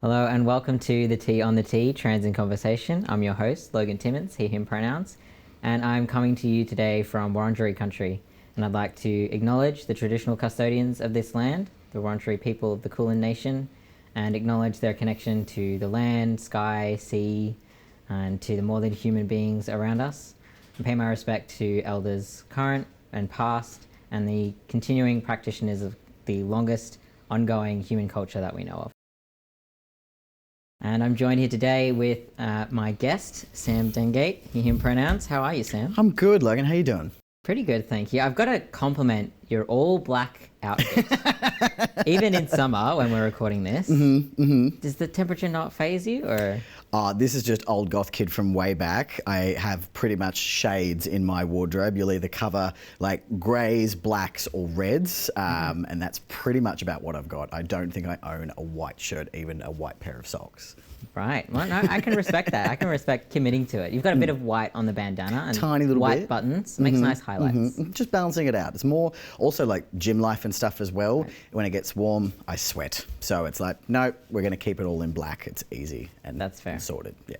Hello and welcome to the T on the T, Trans in Conversation. I'm your host, Logan Timmins, he, him pronouns, and I'm coming to you today from Wurundjeri country. And I'd like to acknowledge the traditional custodians of this land, the Wurundjeri people of the Kulin Nation, and acknowledge their connection to the land, sky, sea, and to the more than human beings around us. And pay my respect to elders current and past, and the continuing practitioners of the longest ongoing human culture that we know of. And I'm joined here today with my guest, Sam Dengate, he, him pronouns. How are you, Sam? I'm good, Logan. How you doing? Pretty good, thank you. I've got to compliment your all black outfit. Even in summer when we're recording this. Does the temperature not faze you, or? This is just old goth kid from way back. I have pretty much shades in my wardrobe. You'll either cover like greys, blacks or reds, and that's pretty much about what I've got. I don't think I own a white shirt, even a white pair of socks. Right. Well, no, I can respect that. I can respect committing to it. You've got a bit of white on the bandana and tiny little white bit. Buttons. Makes nice highlights. Just balancing it out. It's more also like gym life and stuff as well. Right. When it gets warm, I sweat. So it's like, no, we're going to keep it all in black. It's easy and that's fair. And sorted. Yeah.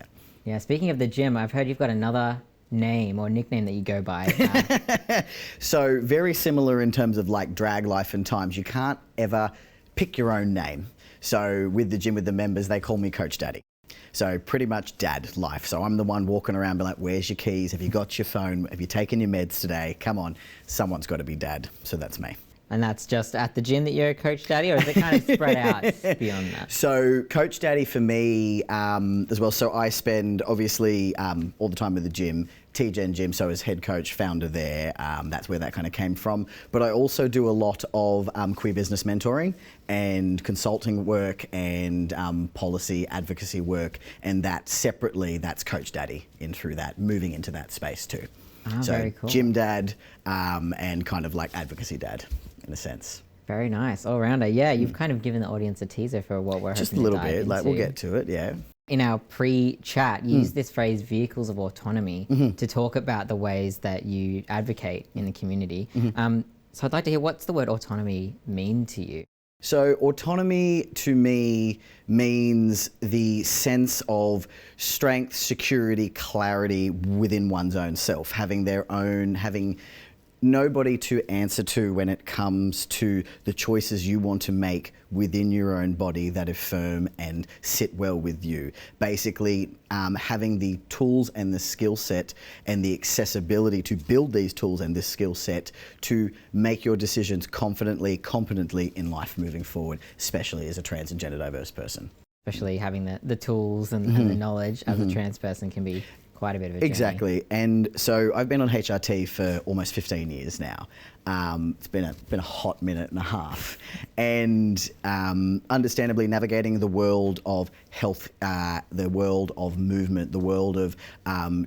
Yeah. Speaking of the gym, I've heard you've got another name or nickname that you go by. So very similar in terms of like drag life and times. You can't ever pick your own name. So with the gym, with the members, they call me Coach Daddy. So pretty much dad life. So I'm the one walking around being like, where's your keys? Have you got your phone? Have you taken your meds today? Come on, someone's got to be dad. So that's me. And that's just at the gym that you're Coach Daddy, or is it kind of spread out beyond that? So Coach Daddy for me as well. So I spend obviously all the time with the gym, TGen Gym, so as head coach, founder there, that's where that kind of came from. But I also do a lot of queer business mentoring and consulting work and policy advocacy work, and that separately, that's Coach Daddy in through that, moving into that space too. So very cool. Gym dad and kind of like advocacy dad in a sense. Very nice, all rounder. Yeah, you've kind of given the audience a teaser for what we're just hoping a little to dive bit, into. like we'll get to it, yeah. In our pre-chat, you used this phrase, vehicles of autonomy, to talk about the ways that you advocate in the community. So I'd like to hear, what's the word autonomy mean to you? So autonomy to me means the sense of strength, security, clarity within one's own self, having nobody to answer to when it comes to the choices you want to make within your own body that affirm and sit well with you. Basically, having the tools and the skill set and the accessibility to build these tools and this skill set to make your decisions confidently, competently in life moving forward, especially as a trans and gender diverse person. Especially having the tools and the knowledge as a trans person can be quite a bit of a journey. Exactly. And so I've been on HRT for almost 15 years now. It's been a hot minute and a half. And understandably navigating the world of health, the world of movement, the world of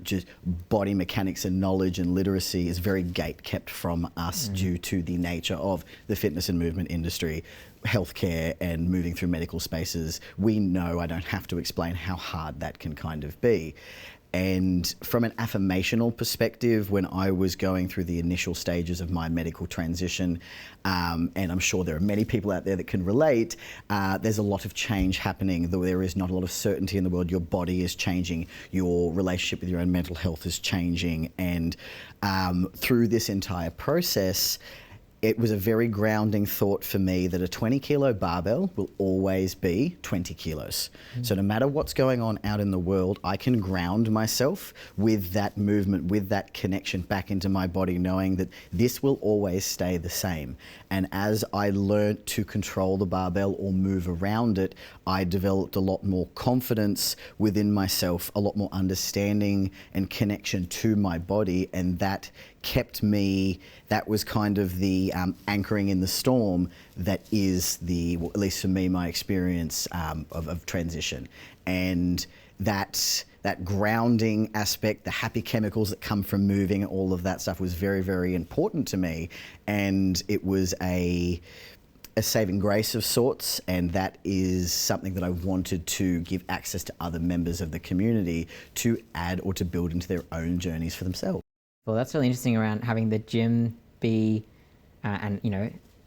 just body mechanics and knowledge and literacy is very gate kept from us due to the nature of the fitness and movement industry, healthcare and moving through medical spaces. We know, I don't have to explain how hard that can kind of be. And from an affirmational perspective, when I was going through the initial stages of my medical transition, and I'm sure there are many people out there that can relate, there's a lot of change happening. There is not a lot of certainty in the world. Your body is changing. Your relationship with your own mental health is changing. And through this entire process, it was a very grounding thought for me that a 20-kilo barbell will always be 20 kilos. So no matter what's going on out in the world, I can ground myself with that movement, with that connection back into my body, knowing that this will always stay the same. And as I learned to control the barbell or move around it, I developed a lot more confidence within myself, a lot more understanding and connection to my body, and that kept me, that was kind of the anchoring in the storm that is well, at least for me, my experience of transition. And that grounding aspect, the happy chemicals that come from moving, all of that stuff was very, very important to me. And it was a saving grace of sorts, and that is something that I wanted to give access to other members of the community to add or to build into their own journeys for themselves. Well, that's really interesting around having the gym be, and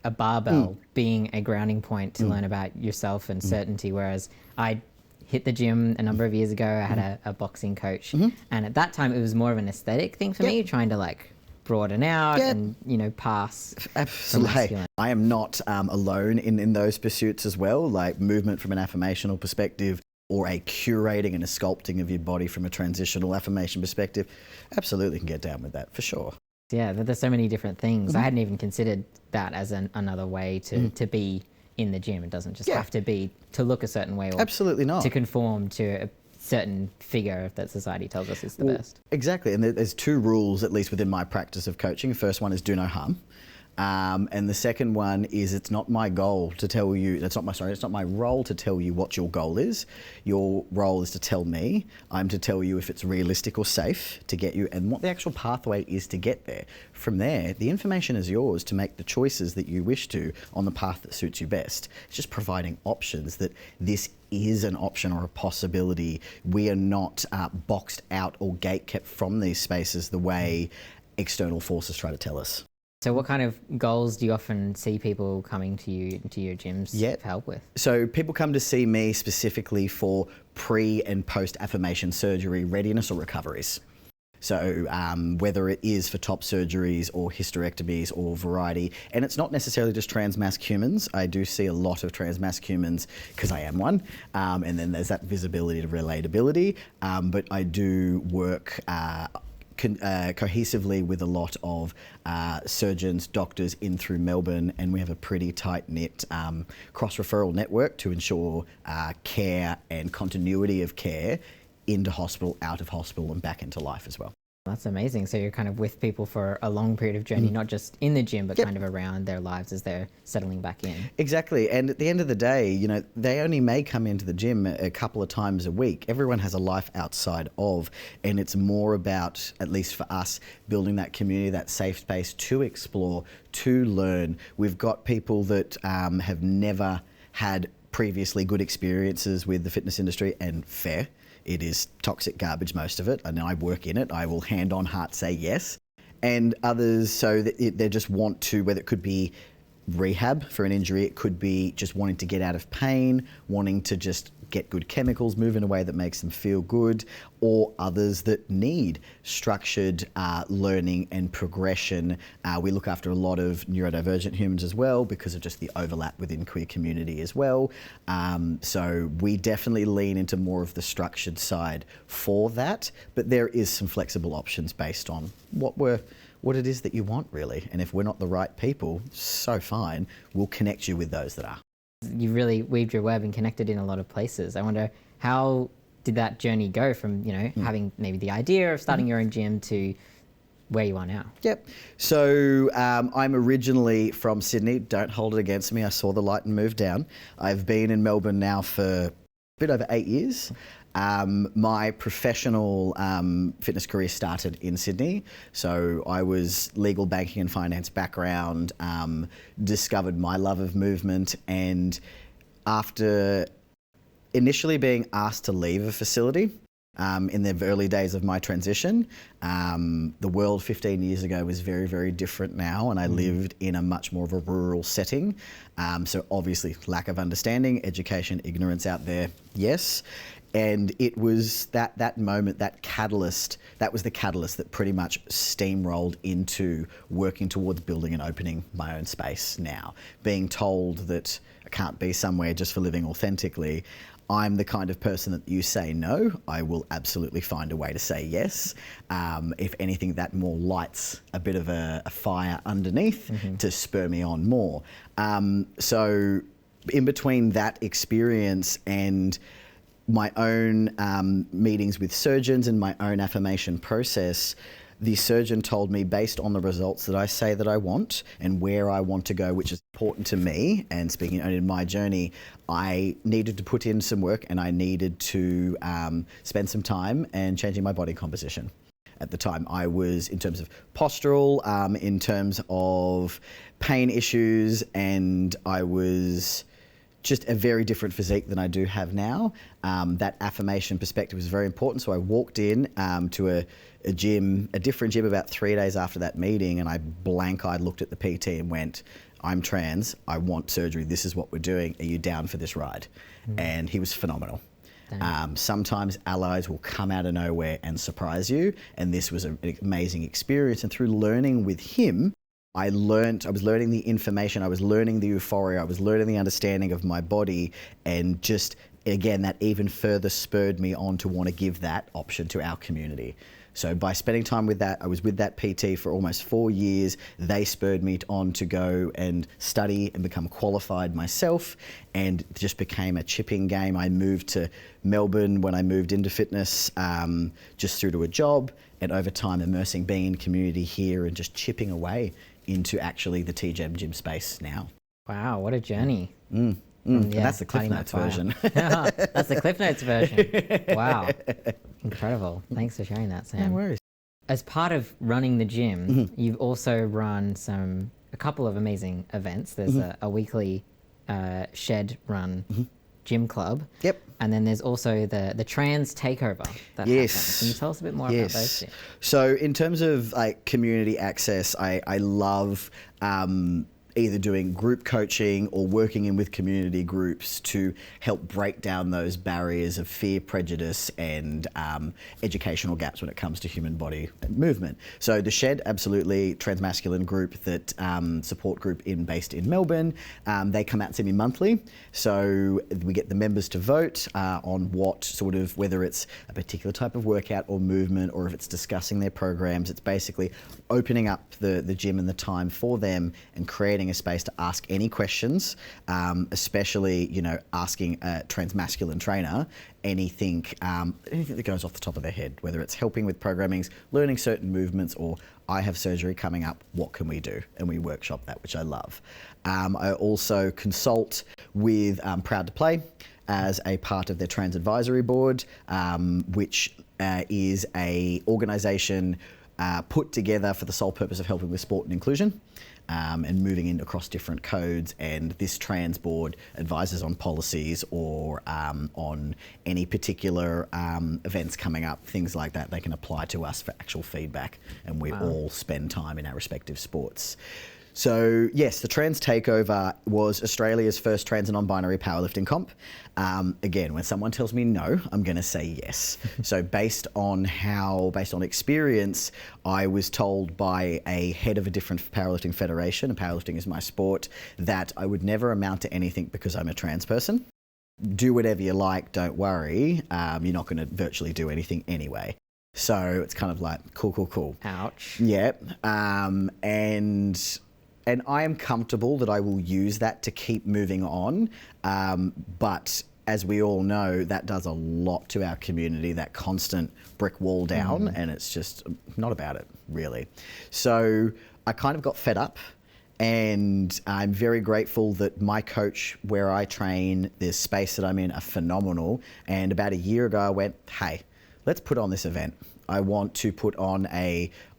a barbell being a grounding point to learn about yourself and certainty, whereas I hit the gym a number of years ago. I had a boxing coach, and at that time it was more of an aesthetic thing for me, trying to like broaden out and, you know, pass. Absolutely. Hey, I am not alone in those pursuits as well, like movement from an affirmational perspective, or a curating and a sculpting of your body from a transitional affirmation perspective. Absolutely can get down with that, for sure. Yeah, there's so many different things. I hadn't even considered that as another way to be in the gym. It doesn't just have to be to look a certain way, or absolutely not to conform to a certain figure that society tells us is the best. Exactly, and there's two rules, at least within my practice of coaching. The first one is do no harm. And the second one is it's not my goal to tell you, it's not my role to tell you what your goal is. Your role is to tell me. I'm to tell you if it's realistic or safe to get you and what the actual pathway is to get there. From there, the information is yours to make the choices that you wish to on the path that suits you best. It's just providing options that this is an option or a possibility. We are not boxed out or gatekept from these spaces the way external forces try to tell us. So what kind of goals do you often see people coming to you, to your gyms for help with? So people come to see me specifically for pre and post affirmation surgery readiness or recoveries. So whether it is for top surgeries or hysterectomies or variety, and it's not necessarily just transmasc humans. I do see a lot of transmasc humans because I am one, and then there's that visibility to relatability, but I do work cohesively with a lot of surgeons, doctors in through Melbourne, and we have a pretty tight-knit cross-referral network to ensure care and continuity of care into hospital, out of hospital, and back into life as well. That's amazing. So you're kind of with people for a long period of journey, not just in the gym, but kind of around their lives as they're settling back in. Exactly. And at the end of the day, you know, they only may come into the gym a couple of times a week. Everyone has a life outside of, and it's more about, at least for us, building that community, that safe space to explore, to learn. We've got people that have never had previously good experiences with the fitness industry, and fair. It is toxic garbage, most of it, and I work in it. I will hand on heart say yes. And others, so that they just want to, whether it could be rehab for an injury, it could be just wanting to get out of pain, wanting to just get good chemicals, move in a way that makes them feel good, or others that need structured learning and progression. We look after a lot of neurodivergent humans as well because of just the overlap within queer community as well. So we definitely lean into more of the structured side for that, but there is some flexible options based on what it is that you want, really. And if we're not the right people, so fine, we'll connect you with those that are. You really weaved your web and connected in a lot of places. I wonder, how did that journey go from, you know, having maybe the idea of starting your own gym to where you are now? Yep. So I'm originally from Sydney. Don't hold it against me. I saw the light and moved down. I've been in Melbourne now for a bit over 8 years. My professional fitness career started in Sydney. So I was legal, banking and finance background, discovered my love of movement, and after initially being asked to leave a facility in the early days of my transition, the world 15 years ago was very, very different now, and I lived in a much more of a rural setting. So obviously lack of understanding, education, ignorance out there, yes. And it was that moment, that catalyst, that was the catalyst that pretty much steamrolled into working towards building and opening my own space now. Being told that I can't be somewhere just for living authentically, I'm the kind of person that you say no, I will absolutely find a way to say yes. If anything, that more lights a bit of a fire underneath to spur me on more. So in between that experience and my own meetings with surgeons and my own affirmation process, the surgeon told me, based on the results that I say that I want and where I want to go, which is important to me, and speaking only in my journey, I needed to put in some work and I needed to spend some time and changing my body composition. At the time, I was, in terms of postural, in terms of pain issues, and I was just a very different physique than I do have now. That affirmation perspective was very important. So I walked in to a gym, a different gym, about 3 days after that meeting, and I blank-eyed looked at the PT and went, I'm trans, I want surgery, this is what we're doing, are you down for this ride? And he was phenomenal. Sometimes allies will come out of nowhere and surprise you, and this was an amazing experience. And through learning with him, I was learning the information, I was learning the euphoria, I was learning the understanding of my body, and just, again, that even further spurred me on to want to give that option to our community. So by spending time with that, I was with that PT for almost 4 years. They spurred me on to go and study and become qualified myself, and it just became a chipping game. I moved to Melbourne when I moved into fitness, just through to a job, and over time immersing, being in community here and just chipping away into actually the TGEM gym space now. Wow, what a journey. Yeah, and that's the Cliff Notes version. That's the Cliff Notes version. Wow. Incredible. Thanks for sharing that, Sam. No worries. As part of running the gym, you've also run a couple of amazing events. There's a weekly shed run gym club. Yep. And then there's also the Trans Takeover that happens. Can you tell us a bit more about those two? So in terms of like community access, I love either doing group coaching or working in with community groups to help break down those barriers of fear, prejudice, and educational gaps when it comes to human body movement. So the Shed, absolutely, transmasculine group that support group based in Melbourne. They come out and see me monthly. So we get the members to vote on what sort of, whether it's a particular type of workout or movement, or if it's discussing their programs. It's basically opening up the gym and the time for them and creating a space to ask any questions, especially, asking a transmasculine trainer anything that goes off the top of their head, whether it's helping with programmings, learning certain movements, or I have surgery coming up, what can we do? And we workshop that, which I love. I also consult with Proud to Play as a part of their Trans Advisory Board, which is a organisation put together for the sole purpose of helping with sport and inclusion. And moving in across different codes, and this trans board advises on policies or on any particular events coming up, things like that. They can apply to us for actual feedback, and we all spend time in our respective sports. So yes, the Trans Takeover was Australia's first trans and non-binary powerlifting comp. Again, when someone tells me no, I'm going to say yes. So based on experience, I was told by a head of a different powerlifting federation, and powerlifting is my sport, that I would never amount to anything because I'm a trans person. Do whatever you like, don't worry. You're not going to virtually do anything anyway. So it's kind of like, cool. Ouch. Yeah. And I am comfortable that I will use that to keep moving on. But as we all know, that does a lot to our community, that constant brick wall down, and it's just not about it, really. So I kind of got fed up, and I'm very grateful that my coach, where I train, the space that I'm in, are phenomenal. And about a year ago, I went, hey, let's put on this event. I want to put on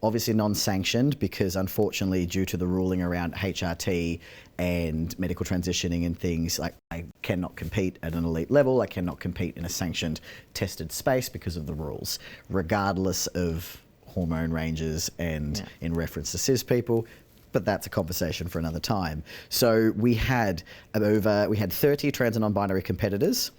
obviously non-sanctioned, because unfortunately due to the ruling around HRT and medical transitioning and things, like I cannot compete at an elite level, I cannot compete in a sanctioned tested space because of the rules, regardless of hormone ranges and in reference to cis people. But that's a conversation for another time. So we had 30 trans and non-binary competitors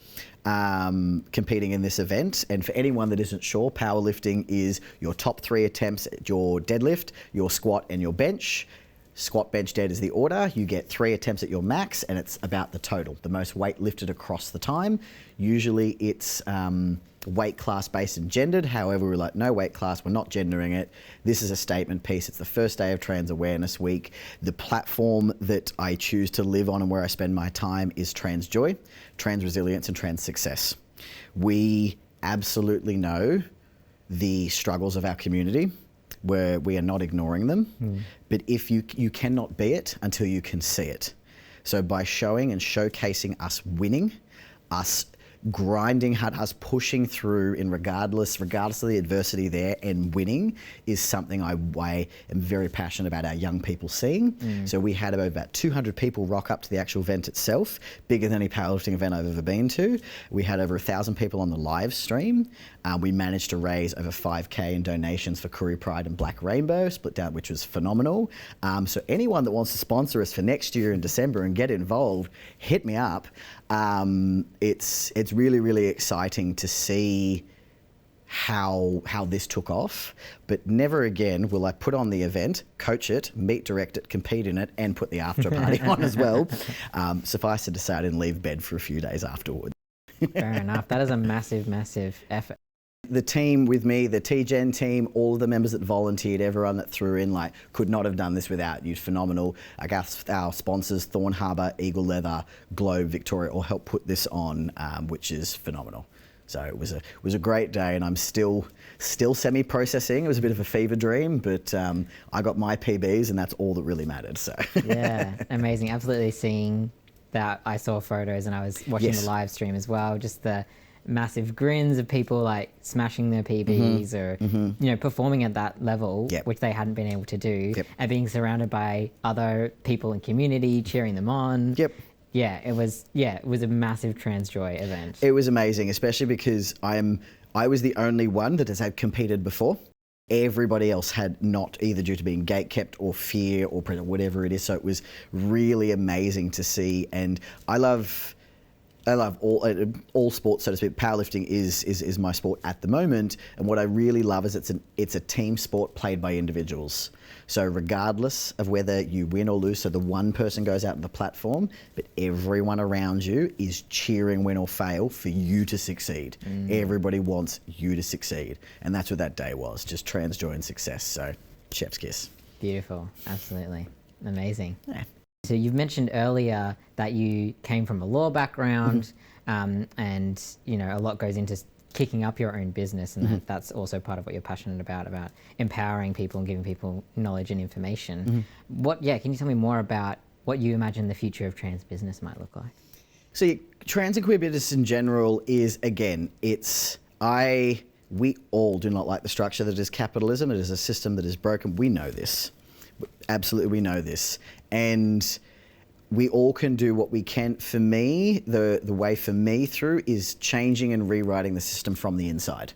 competing in this event. And for anyone that isn't sure, powerlifting is your top 3 attempts at your deadlift, your squat, and your bench. Squat, bench, dead is the order. You get 3 attempts at your max, and it's about the total, the most weight lifted across the time. Usually it's weight class based and gendered. However, we're like, no weight class, we're not gendering it. This is a statement piece. It's the first day of Trans Awareness Week. The platform that I choose to live on and where I spend my time is Trans Joy, Trans Resilience, and Trans Success. We absolutely know the struggles of our community, where we are not ignoring them. But if you cannot be it until you can see it. So by showing and showcasing us winning, us grinding hard, us pushing through in regardless of the adversity there, and winning is something I am very passionate about our young people seeing. So we had about 200 people rock up to the actual event itself, bigger than any powerlifting event I've ever been to. We had over 1,000 people on the live stream. We managed to raise over 5K in donations for Koori Pride and Black Rainbow, split down, which was phenomenal. So anyone that wants to sponsor us for next year in December and get involved, hit me up. It's really, really exciting to see how this took off, but never again will I put on the event, coach it, meet, direct it, compete in it, and put the after party on as well. Suffice it to say, I didn't leave bed for a few days afterwards. Fair enough. That is a massive, massive effort. The team with me, the TGen team, all of the members that volunteered, everyone that threw in, like, could not have done this without you. Phenomenal. I guess our sponsors, Thorn Harbour, Eagle Leather, Globe, Victoria, all helped put this on, which is phenomenal. So it was a great day, and I'm still semi-processing. It was a bit of a fever dream, but I got my PBs, and that's all that really mattered. So yeah, amazing. Absolutely seeing that. I saw photos, and I was watching the live stream as well. Just the massive grins of people like smashing their PBs or you know, performing at that level, which they hadn't been able to do, and being surrounded by other people in community cheering them on. Yeah, it was a massive Trans Joy event. It was amazing, especially because I was the only one that has had competed before. Everybody else had not, either due to being gatekept or fear or whatever it is. So it was really amazing to see, and I love all sports, so to speak. Powerlifting is my sport at the moment, and what I really love is it's a team sport played by individuals. So regardless of whether you win or lose, so the one person goes out on the platform, but everyone around you is cheering, win or fail, for you to succeed. Everybody wants you to succeed, and that's what that day was, just trans joy and success. So chef's kiss. Beautiful, absolutely, amazing. Yeah. So you've mentioned earlier that you came from a law background, and you know, a lot goes into kicking up your own business, and that's also part of what you're passionate about empowering people and giving people knowledge and information. Can you tell me more about what you imagine the future of trans business might look like? See, trans and queer business in general is, again, we all do not like the structure that is capitalism. It is a system that is broken. We know this. Absolutely, we know this. And we all can do what we can. For me, the way for me through is changing and rewriting the system from the inside.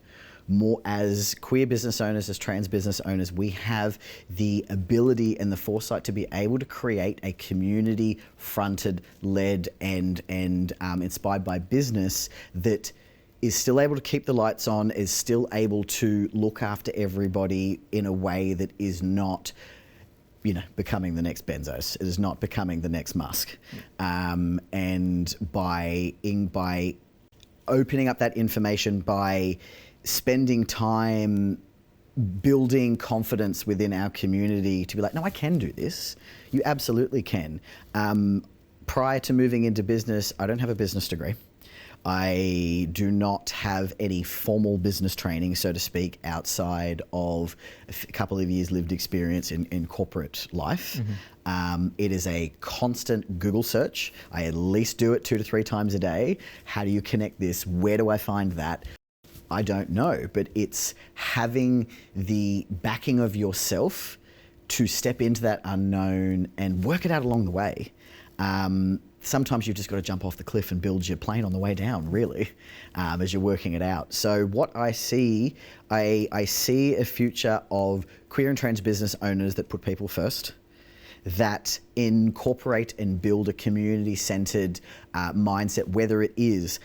More as queer business owners, as trans business owners, we have the ability and the foresight to be able to create a community-fronted, led, and inspired by business that is still able to keep the lights on, is still able to look after everybody in a way that is not, you know, becoming the next Bezos. It is not becoming the next Musk. And by opening up that information, by spending time building confidence within our community to be like, no, I can do this. You absolutely can. Prior to moving into business, I don't have a business degree. I do not have any formal business training, so to speak, outside of a couple of years lived experience in corporate life. It is a constant Google search. I at least do it 2 to 3 times a day. How do you connect this? Where do I find that? I don't know, but it's having the backing of yourself to step into that unknown and work it out along the way. Sometimes you've just got to jump off the cliff and build your plane on the way down, really, as you're working it out. So what I see, I see a future of queer and trans business owners that put people first, that incorporate and build a community-centered mindset, whether it is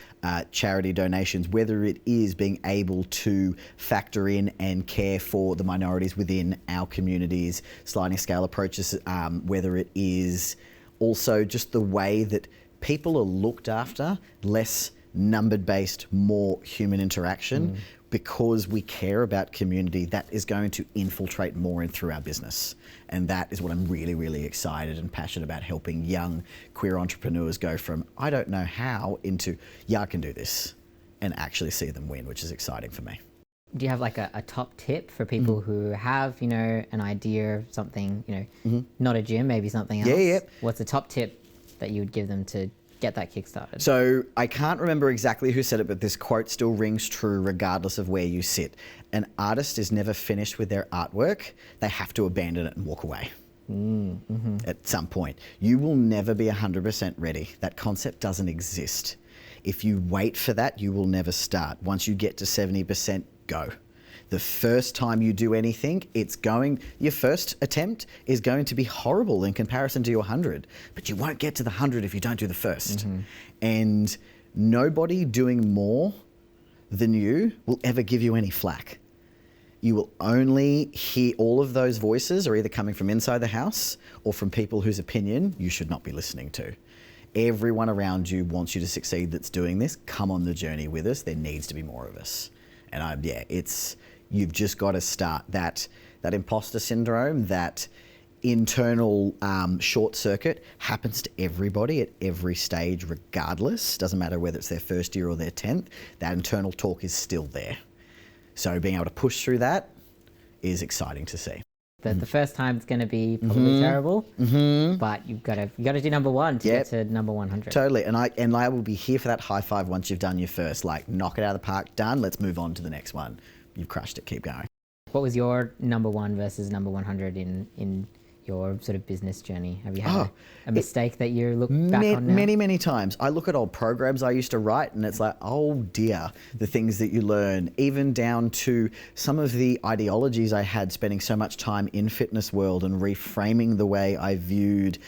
charity donations, whether it is being able to factor in and care for the minorities within our communities, sliding scale approaches, whether it is also just the way that people are looked after, less numbered based, more human interaction, because we care about community. That is going to infiltrate more in through our business. And that is what I'm really, really excited and passionate about, helping young queer entrepreneurs go from, I don't know how, into, yeah, I can do this, and actually see them win, which is exciting for me. Do you have like a top tip for people who have, you know, an idea of something, you know, not a gym, maybe something else? Yeah. What's the top tip that you would give them to get that kick started? So I can't remember exactly who said it, but this quote still rings true regardless of where you sit. An artist is never finished with their artwork. They have to abandon it and walk away. At some point. You will never be 100% ready. That concept doesn't exist. If you wait for that, you will never start. Once you get to 70%, go. The first time you do anything, your first attempt is going to be horrible in comparison to your 100, but you won't get to the 100 if you don't do the first. And nobody doing more than you will ever give you any flack. You will only hear all of those voices are either coming from inside the house or from people whose opinion you should not be listening to. Everyone around you wants you to succeed that's doing this. Come on the journey with us. There needs to be more of us. And you've just got to start. That imposter syndrome, that internal short circuit happens to everybody at every stage regardless. Doesn't matter whether it's their first year or their 10th. That internal talk is still there. So being able to push through that is exciting to see. The first time it's going to be probably terrible, but you've got to do number one to get to number 100. Totally, and I will be here for that high five once you've done your first. Like, knock it out of the park, done. Let's move on to the next one. You've crushed it. Keep going. What was your number one versus number 100 in your sort of business journey? Have you had a mistake that you look back on now? Many times. I look at old programs I used to write and it's like, oh dear, the things that you learn, even down to some of the ideologies I had spending so much time in fitness world and reframing the way I viewed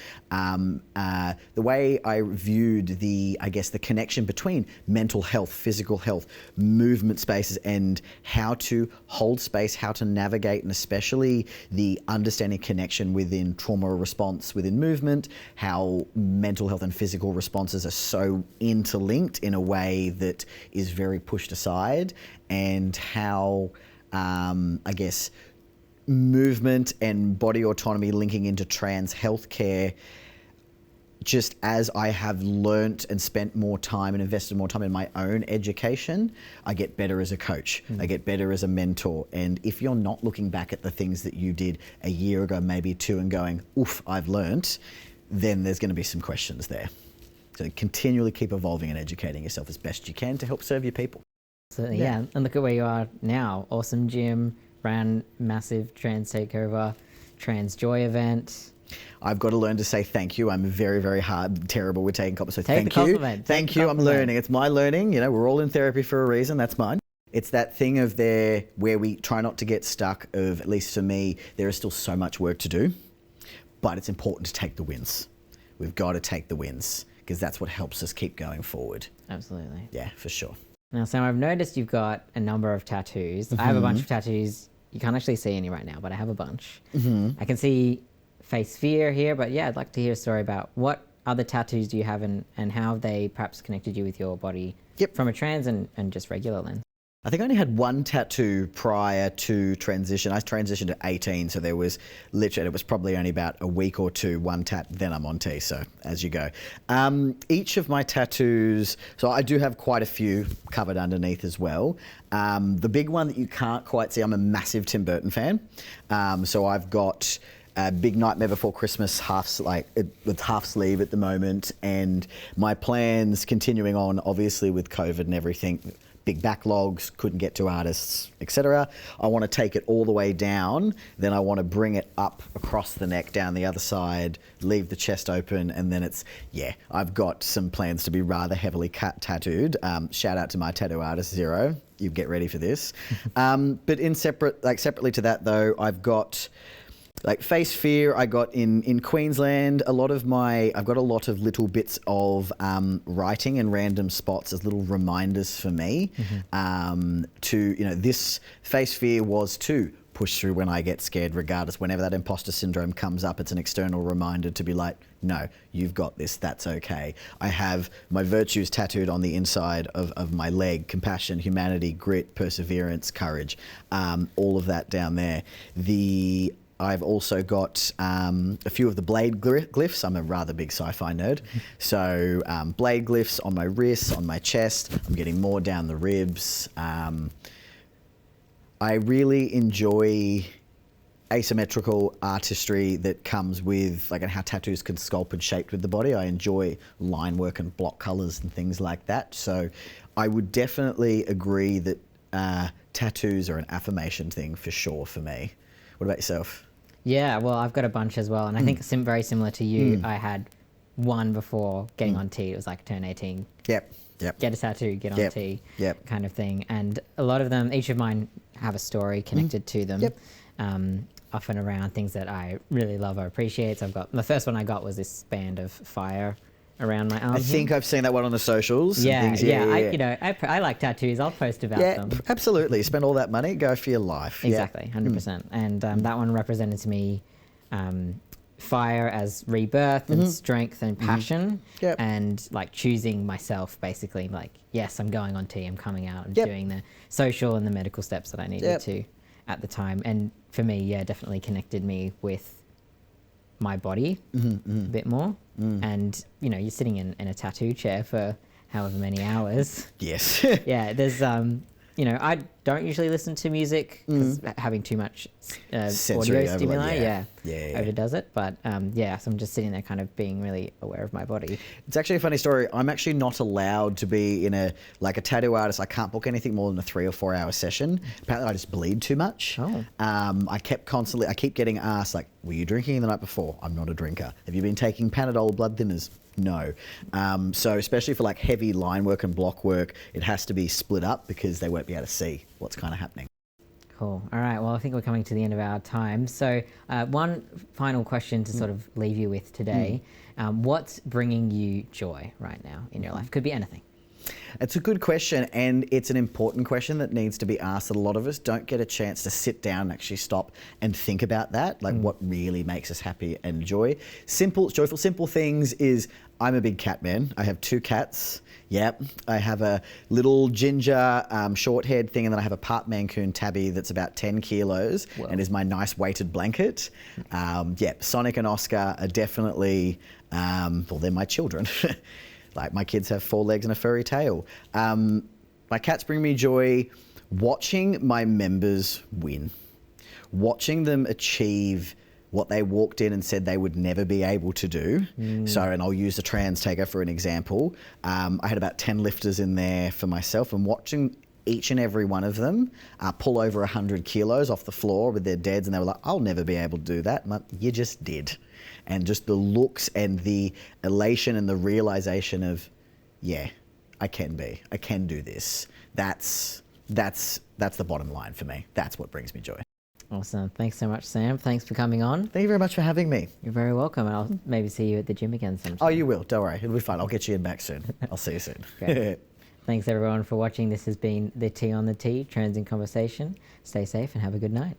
the connection between mental health, physical health, movement spaces, and how to hold space, how to navigate, and especially the understanding connection within trauma response within movement, how mental health and physical responses are so interlinked in a way that is very pushed aside, and how, movement and body autonomy linking into trans healthcare. Just as I have learnt and spent more time and invested more time in my own education, I get better as a coach. I get better as a mentor. And if you're not looking back at the things that you did a year ago, maybe two, and going, oof, I've learnt, then there's going to be some questions there. So continually keep evolving and educating yourself as best you can to help serve your people. So yeah, and look at where you are now. Awesome gym, ran massive Trans Takeover, Trans Joy event. I've got to learn to say thank you. I'm very, very terrible with taking compliments. So Take the compliment. Thank you. I'm learning. It's my learning. You know, we're all in therapy for a reason. That's mine. It's that thing of where we try not to get stuck of, at least for me, there is still so much work to do, but it's important to take the wins. We've got to take the wins because that's what helps us keep going forward. Absolutely. Yeah, for sure. Now, Sam, I've noticed you've got a number of tattoos. I have a bunch of tattoos. You can't actually see any right now, but I have a bunch. I can see face fear here, but yeah, I'd like to hear a story about what other tattoos do you have and how have they perhaps connected you with your body from a trans and just regular lens? I think I only had one tattoo prior to transition. I transitioned at 18, so there was literally, it was probably only about a week or two, one tat, then I'm on T, so as you go. Each of my tattoos, so I do have quite a few covered underneath as well. The big one that you can't quite see, I'm a massive Tim Burton fan. So I've got a Big Nightmare Before Christmas with half sleeve at the moment, and my plans continuing on, obviously with COVID and everything, big backlogs, couldn't get to artists, etc. I want to take it all the way down, then I want to bring it up across the neck, down the other side, leave the chest open, and then I've got some plans to be rather heavily tattooed. Shout out to my tattoo artist, Zero. You get ready for this. But separately to that though, I've got face fear. I got in Queensland, I've got a lot of little bits of writing in random spots as little reminders for me this face fear was to push through when I get scared regardless. Whenever that imposter syndrome comes up, it's an external reminder to be like, no, you've got this, that's okay. I have my virtues tattooed on the inside of my leg: compassion, humanity, grit, perseverance, courage, all of that down there. I've also got a few of the blade glyphs. I'm a rather big sci-fi nerd. So blade glyphs on my wrists, on my chest. I'm getting more down the ribs. I really enjoy asymmetrical artistry that comes with like and how tattoos can sculpt and shape with the body. I enjoy line work and block colours and things like that. So I would definitely agree that tattoos are an affirmation thing for sure for me. What about yourself? Yeah, well, I've got a bunch as well, and I think very similar to you. I had one before getting on T. It was like turn 18. Yep. Get a tattoo, get on T, kind of thing. And a lot of them, each of mine have a story connected to them. Often around things that I really love or appreciate. So I've got, the first one I got was this band of fire around my arm. I think I've seen that one on the socials. Yeah, and things. I like tattoos. I'll post about them. Absolutely. Spend all that money, go for your life. Exactly, 100%. And that one represented to me fire as rebirth and strength and passion, and like choosing myself, basically. Like, yes, I'm going on T, I'm coming out, I'm doing the social and the medical steps that I needed to at the time. And for me, yeah, definitely connected me with my body a bit more. And, you know, you're sitting in a tattoo chair for however many hours. Yes. Yeah, there's, you know, I don't usually listen to music because having too much audio stimuli, overdoes it. But yeah, so I'm just sitting there kind of being really aware of my body. It's actually a funny story. I'm actually not allowed to be in a tattoo artist. I can't book anything more than a 3 or 4 hour session. Apparently I just bleed too much. I keep getting asked, like, were you drinking the night before? I'm not a drinker. Have you been taking Panadol blood thinners? No. So especially for like heavy line work and block work, it has to be split up because they won't be able to see what's kind of happening. Cool. All right. Well, I think we're coming to the end of our time. So one final question to sort of leave you with today. What's bringing you joy right now in your life? Could be anything. It's a good question, and it's an important question that needs to be asked that a lot of us don't get a chance to sit down and actually stop and think about that, like what really makes us happy and joy. Joyful, simple things is I'm a big cat man. I have 2 cats. Yep. I have a little ginger short-haired thing, and then I have a part Mancoon tabby that's about 10 kilos and is my nice weighted blanket. Sonic and Oscar are definitely, well, they're my children. Like, my kids have 4 legs and a furry tail. My cats bring me joy watching my members win, watching them achieve what they walked in and said they would never be able to do. So, and I'll use the Trans Takeover for an example. I had about 10 lifters in there for myself, and watching each and every one of them pull over 100 kilos off the floor with their deads, and they were like, I'll never be able to do that. I'm like, you just did. And just the looks and the elation and the realization of, yeah, I can do this. That's the bottom line for me. That's what brings me joy. Awesome. Thanks so much, Sam. Thanks for coming on. Thank you very much for having me. You're very welcome. And I'll maybe see you at the gym again sometime. Oh, you will. Don't worry. It'll be fun. I'll get you in back soon. I'll see you soon. Great. Thanks everyone for watching. This has been the T on the T, Trans in Conversation. Stay safe and have a good night.